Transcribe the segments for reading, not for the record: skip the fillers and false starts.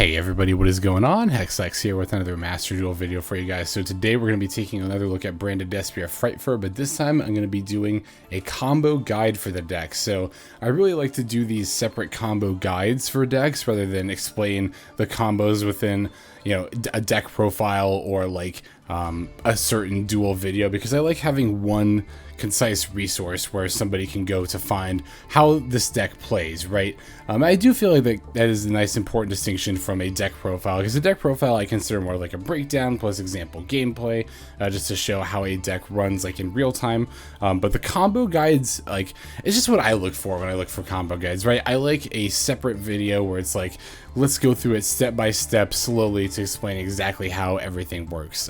Hey everybody, what is going on? Hexlex here with another Master Duel video for you guys. So today we're going to be taking another look at Branded Despia Frightfur, but this time I'm going to be doing a combo guide for the deck. So I really like to do these separate combo guides for decks rather than explain the combos within, you know, a deck profile or like a certain duel video, because I like having one concise resource where somebody can go to find how this deck plays, right? I do feel like that is a nice important distinction from a deck profile, because a deck profile I consider more like a breakdown plus example gameplay, just to show how a deck runs like in real time. But the combo guides, like, it's just what I look for when I look for combo guides, right? I like a separate video where it's like, let's go through it step by step slowly to explain exactly how everything works.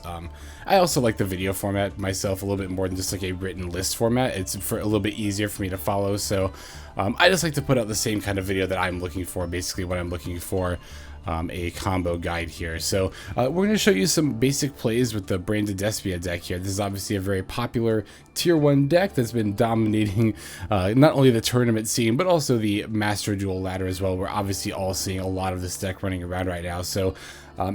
I also like the video format myself a little bit more than just like a written list format. It's a little bit easier for me to follow, so I just like to put out the same kind of video that I'm looking for, basically when I'm looking for a combo guide here. So we're going to show you some basic plays with the Branded Despia deck here. This is obviously a very popular tier 1 deck that's been dominating not only the tournament scene but also the Master Duel ladder as well. We're obviously all seeing a lot of this deck running around right now. So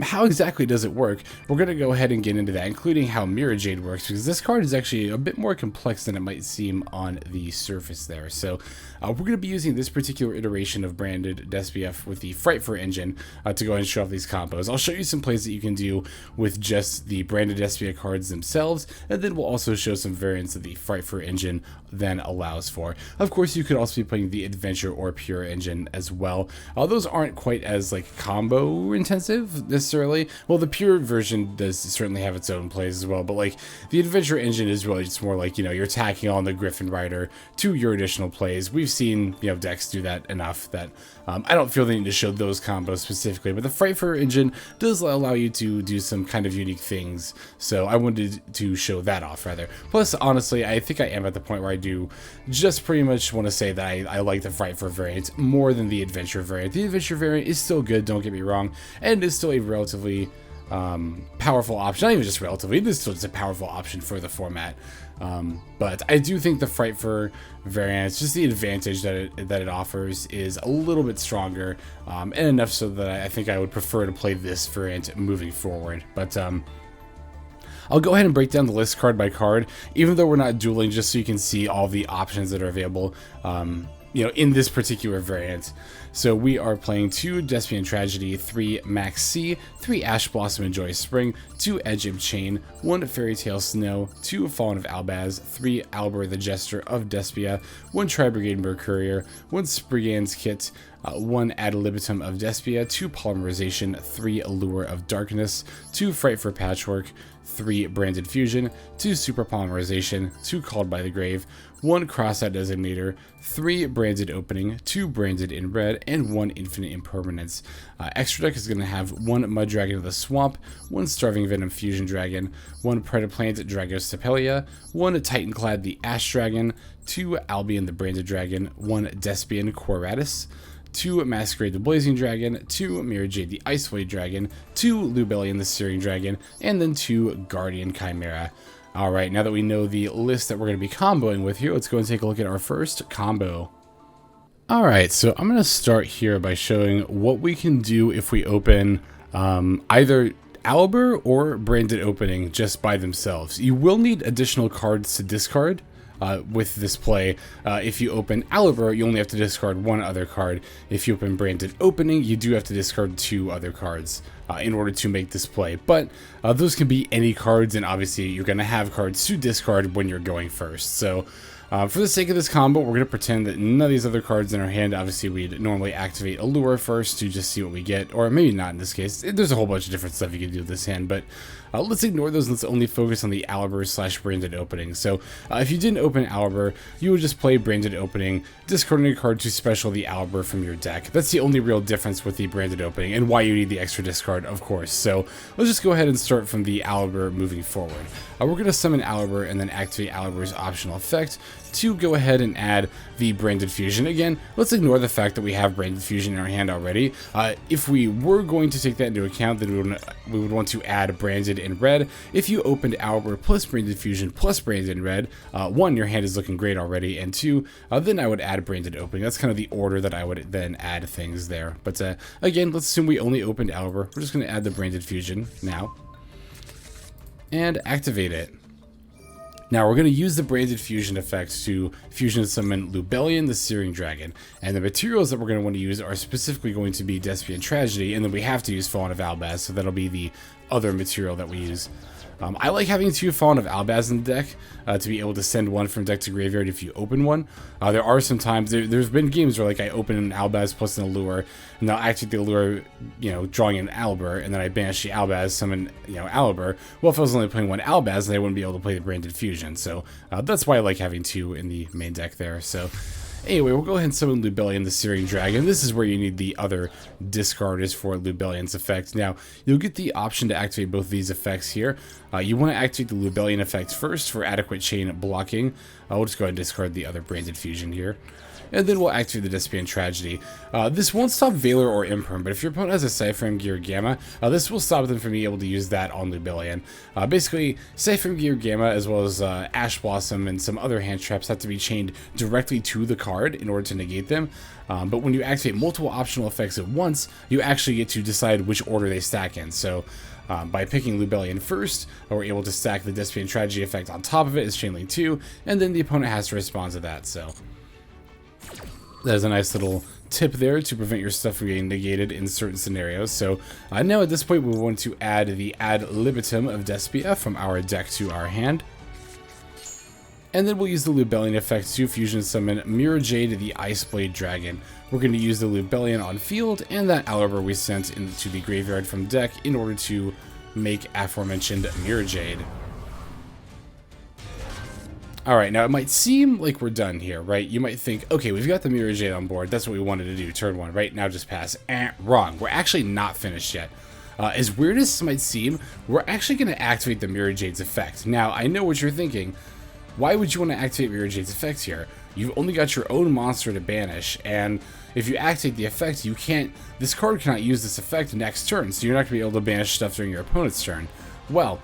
how exactly does it work? We're going to go ahead and get into that, including how Mirrorjade works, because this card is actually a bit more complex than it might seem on the surface there. So we're going to be using this particular iteration of Branded Despia with the Frightfur engine to go ahead and show off these combos. I'll show you some plays that you can do with just the Branded Despia cards themselves, and then we'll also show some variants that the Frightfur engine then allows for. Of course, you could also be playing the Adventure or Pure engine as well. Those aren't quite as like combo intensive necessarily. Well, the Pure version does certainly have its own plays as well, but like the Adventure engine is really just more like, you know, you're tacking on the Griffin Rider to your additional plays. We've seen, you know, decks do that enough that I don't feel the need to show those combos specifically, but the Frightfur engine does allow you to do some kind of unique things, so I wanted to show that off rather. Plus, honestly, I think I am at the point where I do just pretty much want to say that I like the Frightfur variant more than the Adventure variant. The Adventure variant is still good, don't get me wrong, and is still a relatively powerful option. Not even just relatively, it is still just a powerful option for the format. But I do think the Frightfur variant, just the advantage that it offers, is a little bit stronger, and enough so that I think I would prefer to play this variant moving forward. But I'll go ahead and break down the list card by card, even though we're not dueling, just so you can see all the options that are available, you know, in this particular variant. So we are playing 2 Despian Tragedy, 3 Maxx, 3 Ash Blossom and Joyous Spring, 2 Edge Imp Chain, 1 Fairy Tale Snow, 2 Fallen of Albaz, 3 Aluber the Jester of Despia, 1 Tri-Brigade Mercourier, 1 Springans Kitt, 1 Ad Libitum of Despia, 2 Polymerization, 3 Allure of Darkness, 2 Frightfur Patchwork, 3 Branded Fusion, 2 Super Polymerization, 2 Called by the Grave, 1 Crossout Desginator, 3 Branded Opening, 2 Branded in Red, and 1 Infinite Impermanence. Extra deck is going to have 1 Mudragon of the Swamp, 1 Starving Venom Fusion Dragon, 1 Predaplant Dragostepelia, 1 Titanklad the Ash Dragon, 2 Albion the Branded Dragon, 1 Despian Quaretits, 2 Masquerade the Blazing Dragon, 2 Mirrorjade the Iceblade Dragon, 2 Lubellion the Searing Dragon, and then 2 Guardian Chimera. Alright, now that we know the list that we're going to be comboing with here, let's go and take a look at our first combo. Alright, so I'm going to start here by showing what we can do if we open either Aluber or Branded Opening just by themselves. You will need additional cards to discard with this play. If you open Aluber, you only have to discard 1 other card. If you open Branded Opening, you do have to discard 2 other cards in order to make this play. But those can be any cards, and obviously you're going to have cards to discard when you're going first. So for the sake of this combo, we're going to pretend that none of these other cards in our hand. Obviously, we'd normally activate Allure first to just see what we get, or maybe not in this case. There's a whole bunch of different stuff you can do with this hand, but let's ignore those and let's only focus on the Aluber / Branded Opening. So if you didn't open Aluber, you would just play Branded Opening, discarding a card to special the Aluber from your deck. That's the only real difference with the Branded Opening, and why you need the extra discard, of course. So let's just go ahead and start from the Aluber moving forward. We're going to summon Aluber and then activate Aluber's optional effect to go ahead and add the Branded Fusion. Again, let's ignore the fact that we have Branded Fusion in our hand already. If we were going to take that into account, then we would want to add Branded in red. If you opened Aluber plus Branded Fusion plus Branded in red, one, your hand is looking great already, and two, then I would add Branded opening. That's kind of the order that I would then add things there. But again, let's assume we only opened Aluber. We're just going to add the Branded Fusion now and activate it. Now we're going to use the Branded Fusion effect to fusion summon Lubellion, the Searing Dragon, and the materials that we're going to want to use are specifically going to be Despian Tragedy, and then we have to use Fallen of Albaz, so that'll be the other material that we use. I like having 2 Fallen of Albaz in the deck to be able to send one from deck to graveyard if you open one. There are some times, there's been games where like I open an Albaz plus an Allure, and I'll activate the Allure, you know, drawing an Aluber, and then I banish the Albaz, summon, you know, Aluber. Well, if I was only playing one Albaz, then I wouldn't be able to play the Branded Fusion, so that's why I like having 2 in the main deck there. So anyway, we'll go ahead and summon Lubellion, the Searing Dragon. This is where you need the other discarders for Lubellion's effect. Now, you'll get the option to activate both these effects here. You want to activate the Lubellion effect first for adequate chain blocking. We'll just go ahead and discard the other Branded Fusion here. And then we'll activate the Despian Tragedy. This won't stop Valor or Imperm, but if your opponent has a Cypherm Gear Gamma, this will stop them from being able to use that on Lubellion. Basically, Cypherm Gear Gamma, as well as Ash Blossom and some other hand traps, have to be chained directly to the card in order to negate them. But when you activate multiple optional effects at once, you actually get to decide which order they stack in. So by picking Lubellion first, we're able to stack the Despian Tragedy effect on top of it as Chain Link 2, and then the opponent has to respond to that. So that is a nice little tip there to prevent your stuff from getting negated in certain scenarios. So now at this point we want to add the Ad Libitum of Despia from our deck to our hand. And then we'll use the Lubellion effect to fusion summon Mirrorjade, the Iceblade Dragon. We're going to use the Lubellion on field and that Aluber we sent into the graveyard from deck in order to make aforementioned Mirrorjade. Alright, now it might seem like we're done here, right? You might think, okay, we've got the Mirrorjade on board, that's what we wanted to do, turn 1, right? Now just pass. Wrong. We're actually not finished yet. As weird as this might seem, we're actually going to activate the Mirrorjade's effect. Now, I know what you're thinking. Why would you want to activate Mirrorjade's effect here? You've only got your own monster to banish, and if you activate the effect, you can't, this card cannot use this effect next turn, so you're not going to be able to banish stuff during your opponent's turn. Well,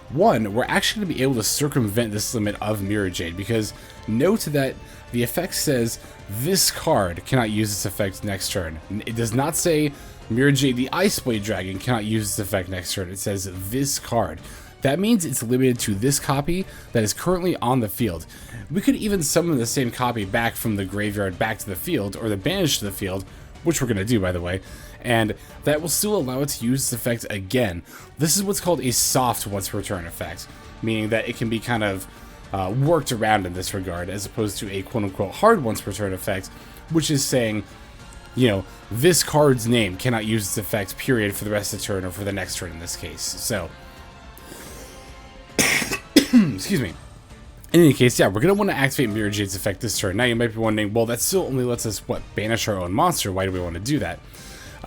one, we're actually going to be able to circumvent this limit of Mirrorjade, because note that the effect says this card cannot use this effect next turn. It does not say Mirrorjade the Iceblade Dragon cannot use this effect next turn. It says this card. That means it's limited to this copy that is currently on the field. We could even summon the same copy back from the graveyard back to the field, or the banish to the field, which we're going to do, by the way, and that will still allow it to use this effect again. This is what's called a soft once per turn effect, meaning that it can be kind of worked around in this regard, as opposed to a quote-unquote hard once per turn effect, which is saying, you know, this card's name cannot use this effect, period, for the rest of the turn, or for the next turn in this case. So, excuse me. In any case, yeah, we're going to want to activate Mirrorjade's effect this turn. Now you might be wondering, well, that still only lets us, what, banish our own monster? Why do we want to do that?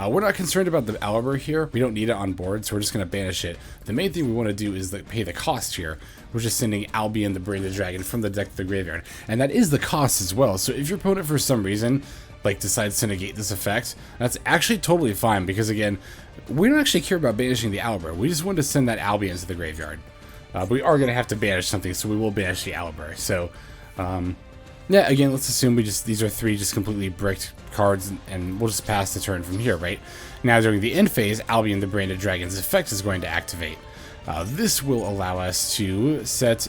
We're not concerned about the Aluber here. We don't need it on board, so we're just going to banish it. The main thing we want to do is pay the cost here. We're just sending Albion, the Branded Dragon, from the deck to the graveyard. And that is the cost as well. So if your opponent, for some reason, like, decides to negate this effect, that's actually totally fine, because, again, we don't actually care about banishing the Aluber. We just want to send that Albion to the graveyard. But we are going to have to banish something, so we will banish the Aluber. So, yeah, again, let's assume these are 3 just completely bricked cards, and we'll just pass the turn from here, right? Now, during the end phase, Albion the Branded Dragon's effect is going to activate. This will allow us to set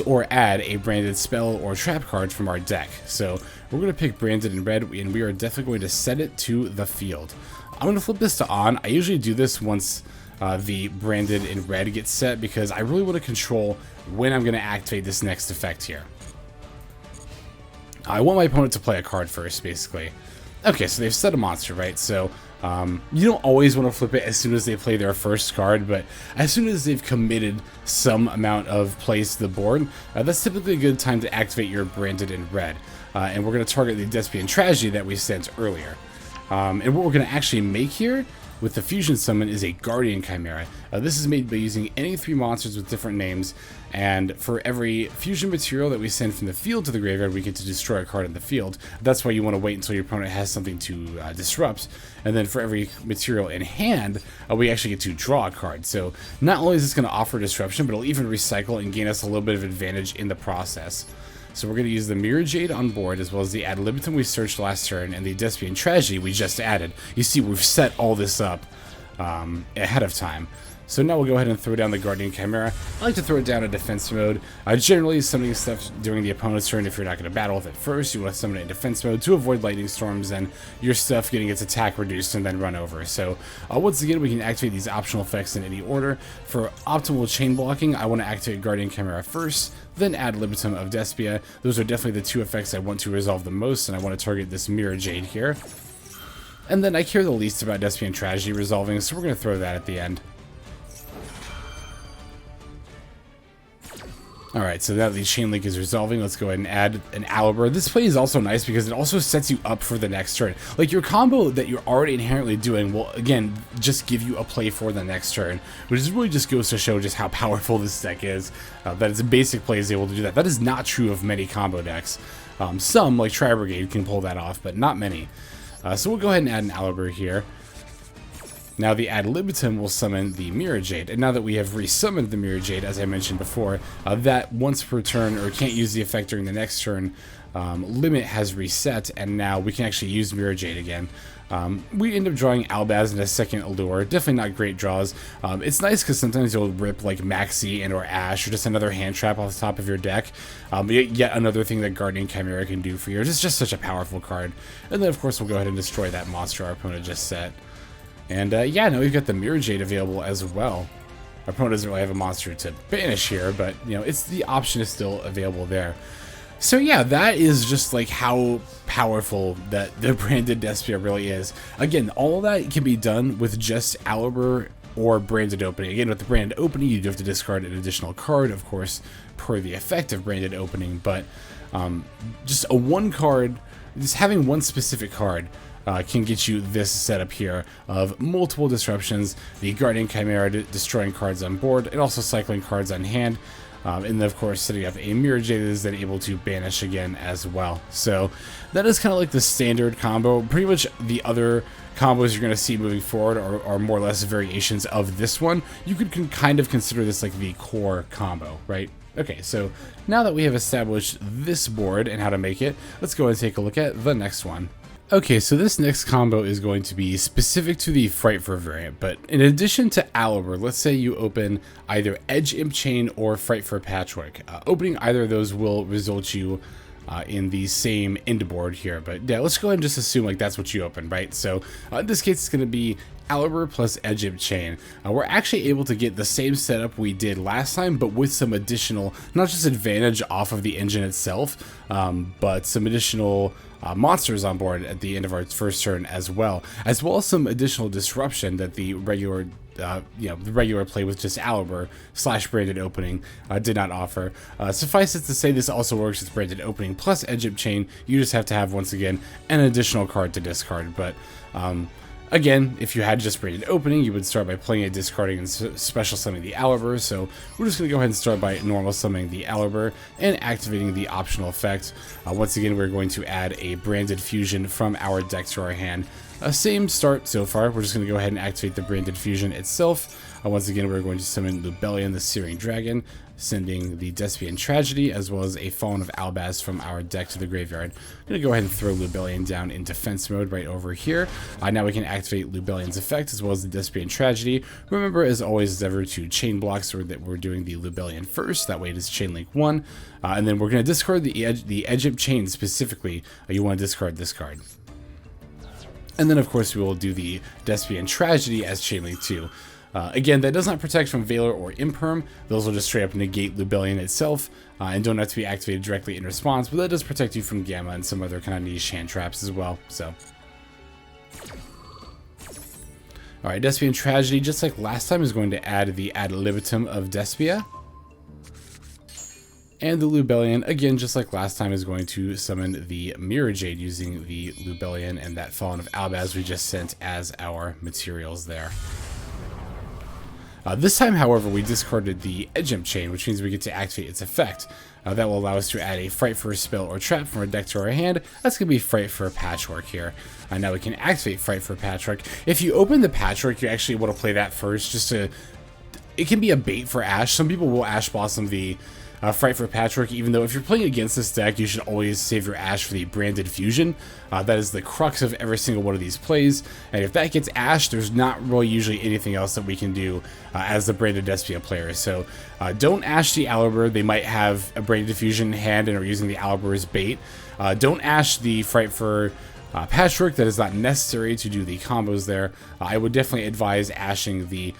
or add a branded spell or trap card from our deck. So, we're going to pick Branded in red, and we are definitely going to set it to the field. I'm going to flip this to on. I usually do this once the Branded in red gets set, because I really want to control when I'm going to activate this next effect here. I want my opponent to play a card first, basically. Okay, so they've set a monster, right? So you don't always want to flip it as soon as they play their first card, but as soon as they've committed some amount of plays to the board, that's typically a good time to activate your Branded in red. And we're going to target the Despian Tragedy that we sent earlier. And what we're going to actually make here with the fusion summon is a Guardian Chimera. This is made by using any 3 monsters with different names, and for every fusion material that we send from the field to the graveyard, we get to destroy a card in the field. That's why you want to wait until your opponent has something to disrupt, and then for every material in hand, we actually get to draw a card. So not only is this going to offer disruption, but it'll even recycle and gain us a little bit of advantage in the process. So we're going to use the Mirrorjade on board, as well as the Ad Libitum we searched last turn, and the Despian Tragedy we just added. You see, we've set all this up ahead of time. So now we'll go ahead and throw down the Guardian Chimera. I like to throw it down in defense mode. Generally, summoning stuff during the opponent's turn, if you're not going to battle with it first, you want to summon it in defense mode to avoid lightning storms and your stuff getting its attack reduced and then run over. So once again, we can activate these optional effects in any order. For optimal chain blocking, I want to activate Guardian Chimera first, then Ad Libitum of Despia. Those are definitely the 2 effects I want to resolve the most, and I want to target this Mirrorjade here. And then I care the least about Despian Tragedy resolving, so we're going to throw that at the end. Alright, so now the chain link is resolving, let's go ahead and add an Aluber. This play is also nice because it also sets you up for the next turn. Like, your combo that you're already inherently doing will, again, just give you a play for the next turn, which is really just goes to show just how powerful this deck is, that its basic play is able to do that. That is not true of many combo decks. Some, like Tri-Brigade, can pull that off, but not many. So we'll go ahead and add an Aluber here. Now the Ad Libitum will summon the Mirrorjade, and now that we have resummoned the Mirrorjade, as I mentioned before, that once per turn, or can't use the effect during the next turn, limit has reset, and now we can actually use Mirrorjade again. We end up drawing Albaz in a second Allure. Definitely not great draws. It's nice because sometimes you'll rip like Maxx and or Ash, or just another hand trap off the top of your deck. Yet another thing that Guardian Chimera can do for you. It's just such a powerful card. And then of course we'll go ahead and destroy that monster our opponent just set. And yeah, now we've got the Mirrorjade available as well. Our opponent doesn't really have a monster to banish here, but you know, it's the option is still available there. So yeah, that is just like how powerful that the branded Despia really is. Again, all that can be done with just Aluber or branded opening. Again, with the branded opening, you do have to discard an additional card, of course, per the effect of branded opening, but just a one card, just having one specific card can get you this setup here of multiple disruptions, the Guardian Chimera destroying cards on board, and also cycling cards on hand, and then of course setting up a Mirrorjade that is then able to banish again as well. So that is kind of like the standard combo. Pretty much the other combos you're going to see moving forward are more or less variations of this one. You could kind of consider this like the core combo, right? Okay, so now that we have established this board and how to make it, let's go and take a look at the next one. Okay, so this next combo is going to be specific to the Frightfur variant, but in addition to Aluber, let's say you open either Edge Imp Chain or Frightfur Patchwork. Opening either of those will result you in the same end board here, but yeah, let's go ahead and just assume like that's what you open, right? So in this case, it's going to be Aluber plus Edge Imp Chain. We're actually able to get the same setup we did last time, but with some additional, not just advantage off of the engine itself, but some additional monsters on board at the end of our first turn as well as some additional disruption that the regular the regular play with just Aluber / branded opening did not offer. Suffice it to say, this also works with branded opening plus Edge Imp Chain. You just have to have, once again, an additional card to discard, but again, if you had just branded opening, you would start by playing it, discarding, and special summoning the Aluber. So we're just going to go ahead and start by normal summoning the Aluber and activating the optional effect. Once again, we're going to add a branded fusion from our deck to our hand. Same start so far. We're just going to go ahead and activate the branded fusion itself. Once again, we're going to summon Lubellion, the Searing Dragon, sending the Despian Tragedy, as well as a Fallen of Albaz from our deck to the graveyard. I'm going to go ahead and throw Lubellion down in defense mode right over here. Now we can activate Lubellion's effect, as well as the Despian Tragedy. Remember, as always, as ever, to chain block, so that we're doing the Lubellion first. That way it is chain link 1. And then we're going to discard the Edge Imp Chain specifically. You want to discard this card. And then, of course, we will do the Despian Tragedy as chain link 2. Again, that does not protect from Valor or Imperm. Those will just straight up negate Lubellion itself, and don't have to be activated directly in response, but that does protect you from Gamma and some other kind of niche hand traps as well. So, alright, Despian Tragedy, just like last time, is going to add the Ad Libitum of Despia. And the Lubellion, again, just like last time, is going to summon the Mirrorjade using the Lubellion and that Fallen of Albaz we just sent as our materials there. This time, however, we discarded the Edge Imp Chain, which means we get to activate its effect. That will allow us to add a Frightfur spell or trap from our deck to our hand. That's going to be Frightfur Patchwork here. Now we can activate Frightfur Patchwork. If you open the Patchwork, you're actually able to play that first, just to... It can be a bait for Ash. Some people will Ash Blossom the Frightfur Patchwork, even though if you're playing against this deck, you should always save your Ash for the Branded Fusion. That is the crux of every single one of these plays, and if that gets Ash, there's not really usually anything else that we can do as the Branded Despia player. So don't Ash the Aluber. They might have a Branded Fusion in hand and are using the Aluber as bait. Don't Ash the Frightfur Patchwork. That is not necessary to do the combos there. I would definitely advise ashing the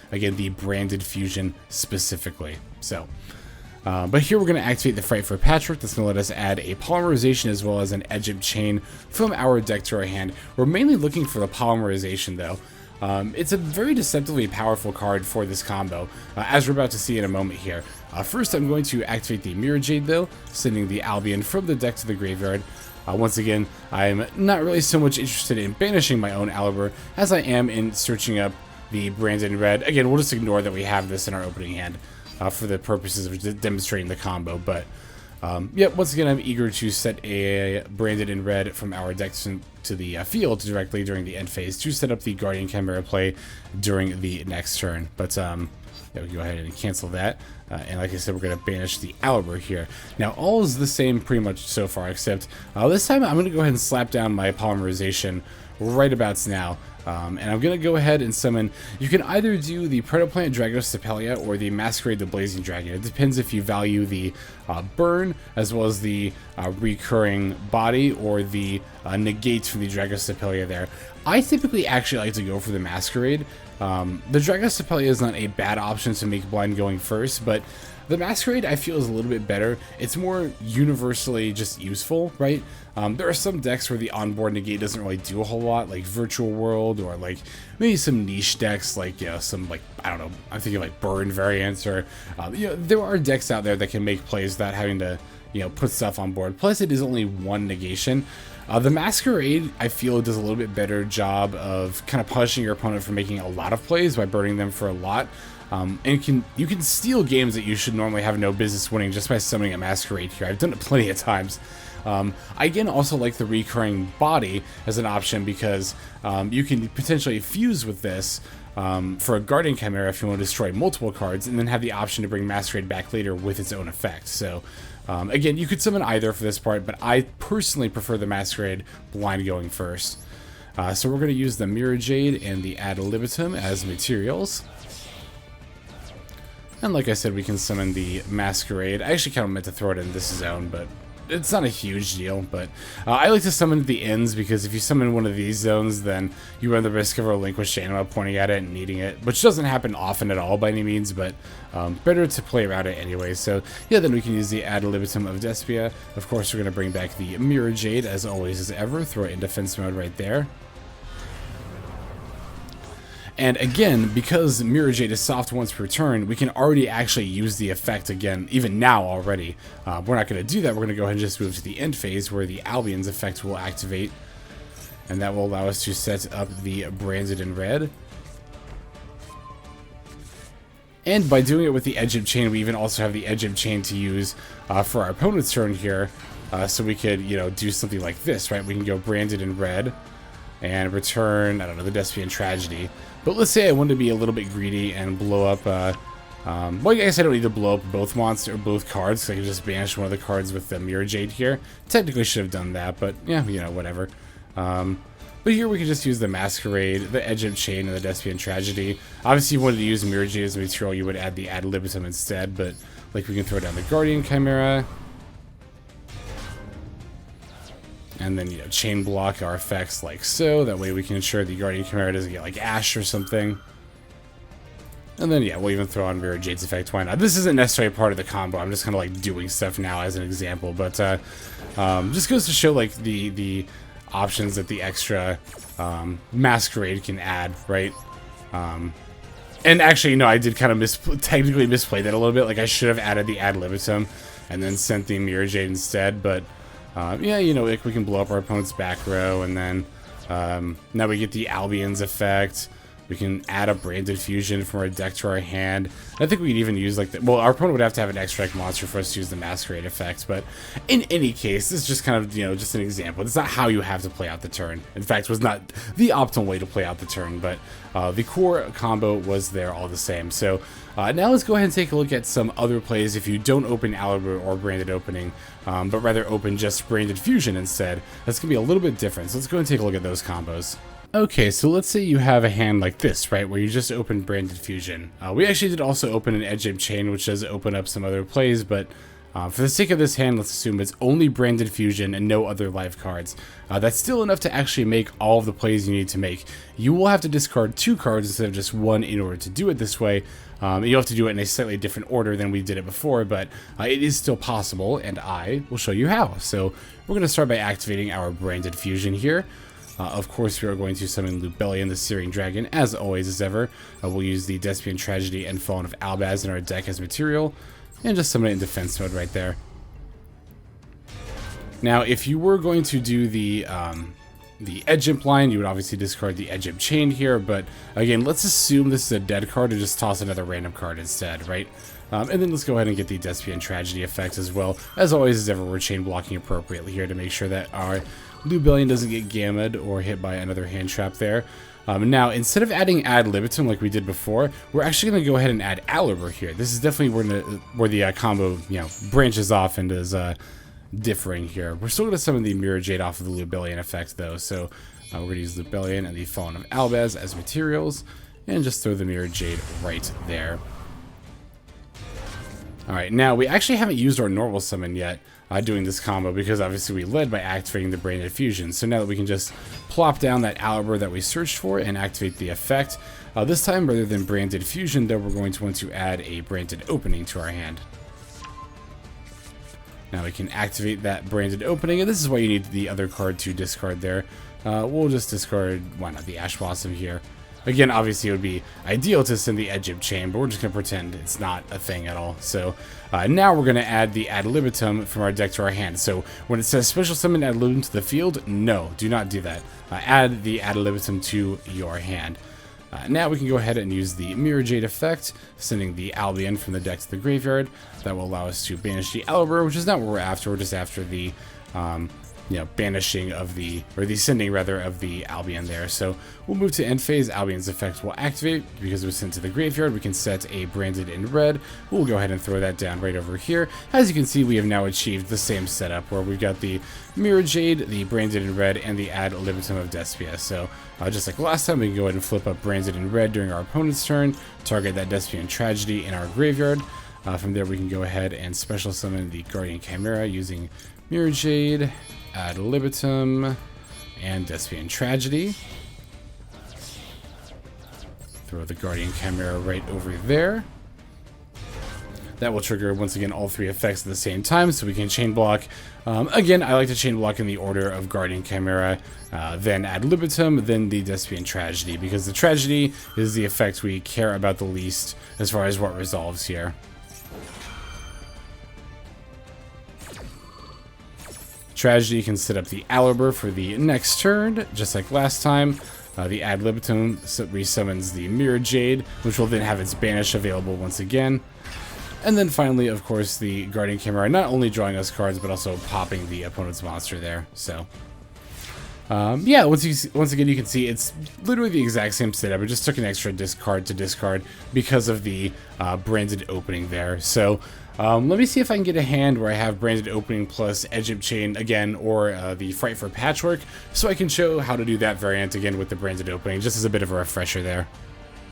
Branded Fusion specifically. So but here we're going to activate the Frightfur Patchwork. That's going to let us add a Polymerization as well as an Edge Imp Chain from our deck to our hand. We're mainly looking for the Polymerization though. It's a very deceptively powerful card for this combo, as we're about to see in a moment here. First, I'm going to activate the Mirrorjade though, sending the Albion from the deck to the graveyard. Once again, I'm not really so much interested in banishing my own Aluber as I am in searching up the Branded Red. Again, we'll just ignore that we have this in our opening hand for the purposes of demonstrating the combo. But yeah, once again, I'm eager to set a Branded in Red from our deck to the field directly during the end phase to set up the Guardian Chimera play during the next turn. But yeah, we can go ahead and cancel that. And like I said, we're going to banish the Aluber here. Now, all is the same pretty much so far, except this time I'm going to go ahead and slap down my Polymerization right about now. And I'm going to go ahead and summon... You can either do the Predaplant Dragostepelia or the Masquerade the Blazing Dragon. It depends if you value the burn as well as the recurring body or the negates from the Dragostepelia there. I typically actually like to go for the Masquerade. The Dragostepelia is not a bad option to make blind going first, but the Masquerade I feel is a little bit better. It's more universally just useful, right? There are some decks where the onboard negate doesn't really do a whole lot, like Virtual World, or like maybe some niche decks, like, you know, some, like, I don't know, I'm thinking like burn variants, or you know, there are decks out there that can make plays without having to, you know, put stuff on board. Plus, it is only one negation. The Masquerade, I feel, does a little bit better job of kind of punishing your opponent for making a lot of plays by burning them for a lot. And you can steal games that you should normally have no business winning just by summoning a Masquerade here. I've done it plenty of times. I again also like the recurring body as an option because you can potentially fuse with this for a Guardian Chimera if you want to destroy multiple cards, and then have the option to bring Masquerade back later with its own effect. So again, you could summon either for this part, but I personally prefer the Masquerade blind going first. So we're going to use the Mirrorjade and the Ad Libitum as materials. And like I said, we can summon the Masquerade. I actually kind of meant to throw it in this zone, but it's not a huge deal. But I like to summon the ends because if you summon one of these zones, then you run the risk of a relinquished Anima pointing at it and needing it, which doesn't happen often at all by any means, but better to play around it anyway. So yeah, then we can use the Ad Libitum of Despia. Of course, we're going to bring back the Mirrorjade as always as ever. Throw it in defense mode right there. And again, because Mirrorjade is soft once per turn, we can already actually use the effect again, even now already. We're not going to do that. We're going to go ahead and just move to the end phase where the Albion's effect will activate. And that will allow us to set up the Branded in Red. And by doing it with the Edge Imp Chain, we even also have the Edge Imp Chain to use for our opponent's turn here. So we could, you know, do something like this, right? We can go Branded in Red and return, I don't know, the Despian Tragedy. But let's say I wanted to be a little bit greedy and blow up, well, I guess I don't need to blow up both monsters or both cards, so I can just banish one of the cards with the Mirrorjade here. Technically should have done that, but yeah, you know, whatever. But here we can just use the Masquerade, the Edge Imp Chain, and the Despian Tragedy. Obviously, if you wanted to use Mirrorjade as a material, you would add the Ad Libitum instead, but like we can throw down the Guardian Chimera. And then, you know, chain block our effects like so. That way we can ensure the Guardian Chimera doesn't get like Ash or something. And then, yeah, we'll even throw on Mirrorjade's effect. Why not? This isn't necessarily part of the combo. I'm just kind of like doing stuff now as an example. But just goes to show like the options that the extra Masquerade can add, right? And actually, no, I did kind of technically misplay that a little bit. Like I should have added the Ad Libitum and then sent the Mirrorjade instead. But yeah, you know, we can blow up our opponent's back row, and then now we get the Albion's effect. We can add a Branded Fusion from our deck to our hand. I think we could even use like well, our opponent would have to have an X-Strike monster for us to use the Masquerade effect, but in any case, this is just kind of, you know, just an example. It's not how you have to play out the turn. In fact, it was not the optimal way to play out the turn, but the core combo was there all the same. So now let's go ahead and take a look at some other plays if you don't open Aluber or Branded Opening, but rather open just Branded Fusion instead. That's going to be a little bit different, so let's go and take a look at those combos. Okay, so let's say you have a hand like this, right, where you just open Branded Fusion. We actually did also open an Edge Imp Chain, which does open up some other plays, but for the sake of this hand, let's assume it's only Branded Fusion and no other live cards. That's still enough to actually make all of the plays you need to make. You will have to discard 2 cards instead of just 1 in order to do it this way. You'll have to do it in a slightly different order than we did it before, but it is still possible, and I will show you how. So we're going to start by activating our Branded Fusion here. Of course, we are going to summon Lubellion, the Searing Dragon, as always as ever. We'll use the Despian Tragedy and Fallen of Albaz in our deck as material, and just summon it in defense mode right there. Now, if you were going to do the Edge Imp line, you would obviously discard the Edge Imp Chain here, but again, let's assume this is a dead card and just toss another random card instead, right? And then let's go ahead and get the Despian Tragedy effect as well. As always as ever, we're chain blocking appropriately here to make sure that our Lubellion doesn't get gammed or hit by another hand trap there. Now, instead of adding Ad Libitum like we did before, we're actually going to go ahead and add Aluber here. This is definitely where the combo, you know, branches off and is differing here. We're still going to summon the Mirrorjade off of the Lubellion effect, though. So we're going to use Lubellion and the Fallen of Albaz as materials, and just throw the Mirrorjade right there. Alright, now we actually haven't used our normal summon yet doing this combo, because obviously we led by activating the Branded Fusion. So now that we can just plop down that Aluber that we searched for and activate the effect. This time, rather than Branded Fusion, though, we're going to want to add a Branded Opening to our hand. Now we can activate that Branded Opening, and this is why you need the other card to discard there. We'll just discard, why not, the Ash Blossom here. Again, obviously it would be ideal to send the Edge Imp Chain, but we're just going to pretend it's not a thing at all. So now we're going to add the Ad Libitum from our deck to our hand. So when it says Special Summon Ad Libitum to the field, no, do not do that. Add the Ad Libitum to your hand. Now we can go ahead and use the Mirrorjade effect, sending the Albion from the deck to the graveyard. That will allow us to banish the Aluber, which is not what we're after. We're just after the you know, banishing of the, or the sending rather, of the Albion there. So we'll move to end phase. Albion's effect will activate. Because it was sent to the graveyard, we can set a Branded in red. We'll go ahead and throw that down right over here. As you can see, we have now achieved the same setup where we've got the Mirrorjade, the Branded in red, and the Ad Libitum of Despia. So just like last time, we can go ahead and flip up Branded in red during our opponent's turn, target that Despian Tragedy in our graveyard. From there, we can go ahead and special summon the Guardian Chimera using Mirrorjade, Ad Libitum, and Despian Tragedy. Throw the Guardian Chimera right over there. That will trigger, once again, all 3 effects at the same time, so we can chain block. Again, I like to chain block in the order of Guardian Chimera, then Ad Libitum, then the Despian Tragedy, because the Tragedy is the effect we care about the least as far as what resolves here. Tragedy can set up the Aluber for the next turn, just like last time. The Ad Libitum resummons the Mirrorjade, which will then have its banish available once again. And then finally, of course, the Guardian Chimera, not only drawing us cards, but also popping the opponent's monster there. So, yeah, once again, you can see it's literally the exact same setup. I just took an extra discard to discard because of the Branded Opening there. So, let me see if I can get a hand where I have Branded Opening plus Edge Imp Chain again, or the Frightfur Patchwork, so I can show how to do that variant again with the Branded Opening, just as a bit of a refresher there.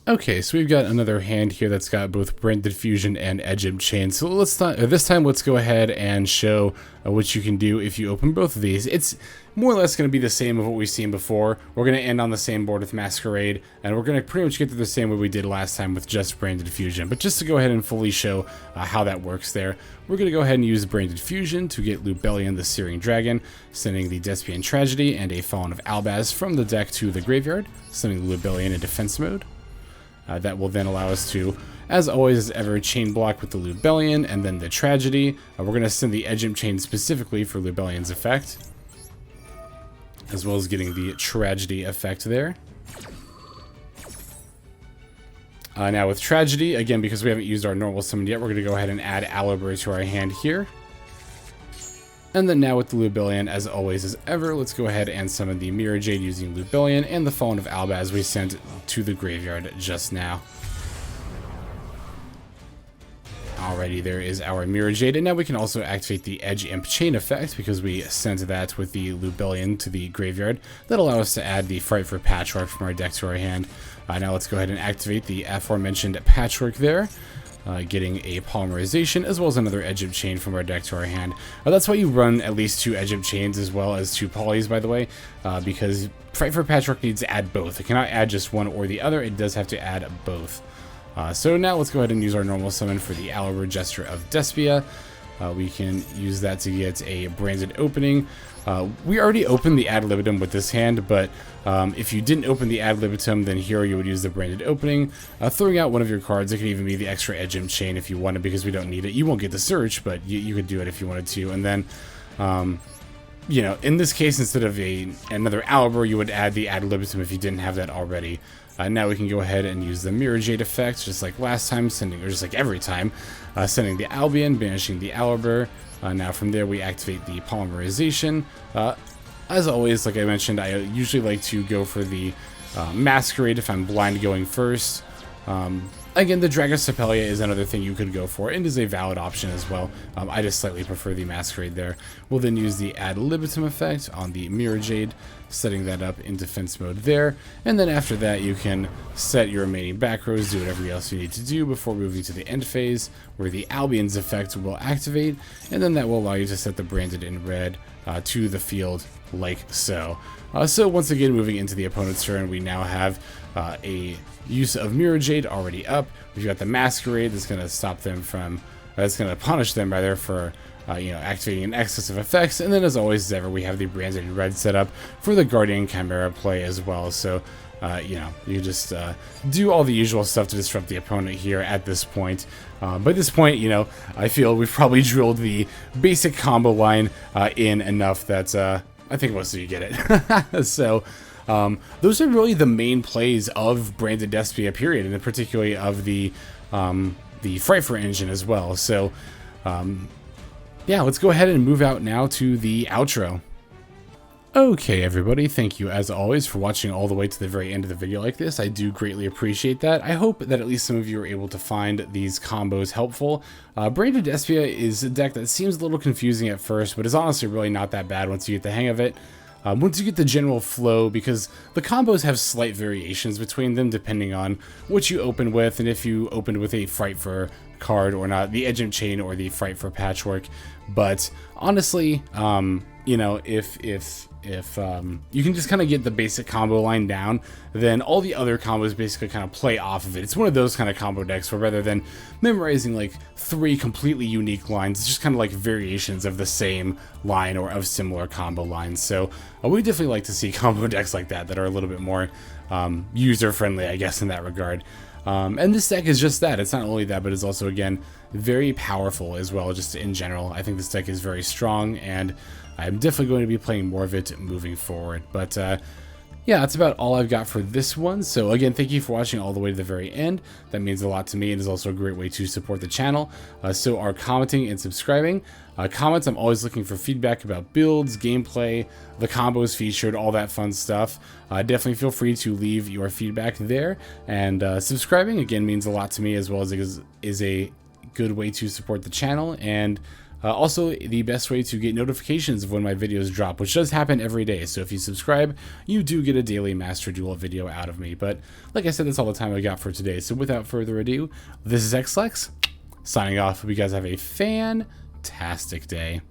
Okay, so we've got another hand here that's got both Branded Fusion and Edge Imp Chain. So this time let's go ahead and show what you can do if you open both of these. It's more or less going to be the same of what we've seen before. We're going to end on the same board with Masquerade, and we're going to pretty much get to the same way we did last time with just Branded Fusion. But just to go ahead and fully show how that works there, we're going to go ahead and use Branded Fusion to get Lubellion, the Searing Dragon, sending the Despian Tragedy and a Fallen of Albaz from the deck to the graveyard, sending Lubellion in defense mode. That will then allow us to, as always, as ever, chain block with the Lubellion and then the Tragedy. We're going to send the Edge Imp Chain specifically for Lubellion's effect, as well as getting the Tragedy effect there. Now with Tragedy, again, because we haven't used our normal summon yet, we're going to go ahead and add Aluber to our hand here. And then now with the Lubellion, as always as ever, let's go ahead and summon the Mirrorjade using Lubellion and the Fallen of Albaz we sent to the graveyard just now. Alrighty, there is our Mirrorjade, and now we can also activate the Edge Imp Chain effect because we sent that with the Lubellion to the graveyard. That'll allow us to add the Frightfur Patchwork from our deck to our hand. Now let's go ahead and activate the aforementioned Patchwork there, getting a Polymerization as well as another Edge Imp Chain from our deck to our hand. That's why you run at least 2 Edge Imp Chains as well as 2 Polys, by the way, because Frightfur Patchwork needs to add both. It cannot add just one or the other, it does have to add both. So now let's go ahead and use our normal summon for the Allure Jester of Despia. We can use that to get a branded opening. We already opened the Ad Libitum with this hand, but if you didn't open the Ad Libitum, then here you would use the branded opening. Throwing out one of your cards, it could even be the extra Edge Imp Chain if you wanted, because we don't need it. You won't get the search, but you could do it if you wanted to. And then, you know, in this case, instead of another Aluber, you would add the Ad Libitum if you didn't have that already. Now we can go ahead and use the Mirrorjade effect, just like last time, or just like every time, sending the Albion, banishing the Aluber. Now from there we activate the Polymerization. As always, like I mentioned, I usually like to go for the Masquerade if I'm blind going first. Again, the Dragostepelia is another thing you could go for, and is a valid option as well. I just slightly prefer the Masquerade there. We'll then use the Ad Libitum effect on the Mirrorjade, setting that up in defense mode there. And then after that, you can set your remaining back rows, do whatever else you need to do before moving to the end phase, where the Albion's effect will activate, and then that will allow you to set the branded in red to the field like so. So once again, moving into the opponent's turn, we now have a use of Mirrorjade already up. We've got the Masquerade that's going to stop them from, that's going to punish them rather for, you know, activating an excess of effects. And then as always as ever, we have the branded in red set up for the Guardian Chimera play as well. So, you know, you just do all the usual stuff to disrupt the opponent here at this point. By this point, you know, I feel we've probably drilled the basic combo line in enough that I think most of you get it. So, those are really the main plays of Branded Despia, period, and particularly of the Frightfur engine as well. So, yeah, let's go ahead and move out now to the outro. Okay, everybody, thank you as always for watching all the way to the very end of the video like this. I do greatly appreciate that. I hope that at least some of you are able to find these combos helpful. Branded Despia is a deck that seems a little confusing at first, but is honestly really not that bad once you get the hang of it. Once you get the general flow, because the combos have slight variations between them depending on what you open with, and if you opened with a Frightfur card or not, the Edge Imp Chain or the Frightfur Patchwork. But honestly, you know, if you can just kind of get the basic combo line down, then all the other combos basically kind of play off of it. It's one of those kind of combo decks where rather than memorizing like 3 completely unique lines, it's just kind of like variations of the same line or of similar combo lines. So we definitely like to see combo decks like that are a little bit more user-friendly, I guess, in that regard. And this deck is just that. It's not only that, but it's also, again, very powerful as well, just in general. I think this deck is very strong, and I'm definitely going to be playing more of it moving forward. But yeah, that's about all I've got for this one. So again, thank you for watching all the way to the very end. That means a lot to me, and is also a great way to support the channel. So are commenting and subscribing. Comments, I'm always looking for feedback about builds, gameplay, the combos featured, all that fun stuff. Definitely feel free to leave your feedback there. And subscribing, again, means a lot to me, as well as is a good way to support the channel, and also the best way to get notifications of when my videos drop, which does happen every day. So if you subscribe, you do get a daily Master Duel video out of me. But like I said, that's all the time I got for today. So without further ado, this is XLex signing off. Hope you guys have a fantastic day.